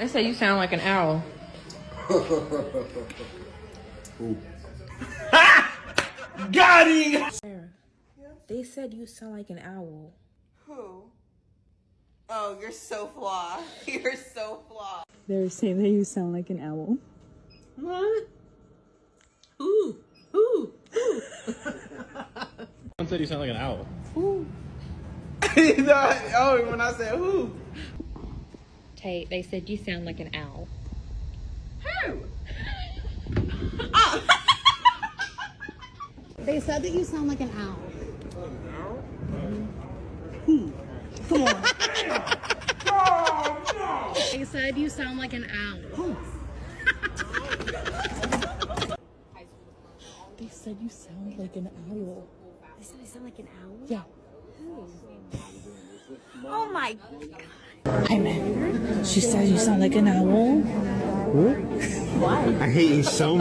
They say you sound like an owl. Got him! They said you sound like an owl. Who? Oh, you're so flawed. You're so flawed. They're saying that you sound like an owl. What? Who? Who? Someone said you sound like an owl. Who? Oh, when I said who? Tate, they said you sound like an owl. They said that you sound like an owl. Come on. They said you sound like an owl. They said you sound like an owl. They said I sound like an owl? Yeah. Oh my God. Hey man, she said you sound like an owl. I hate you so much.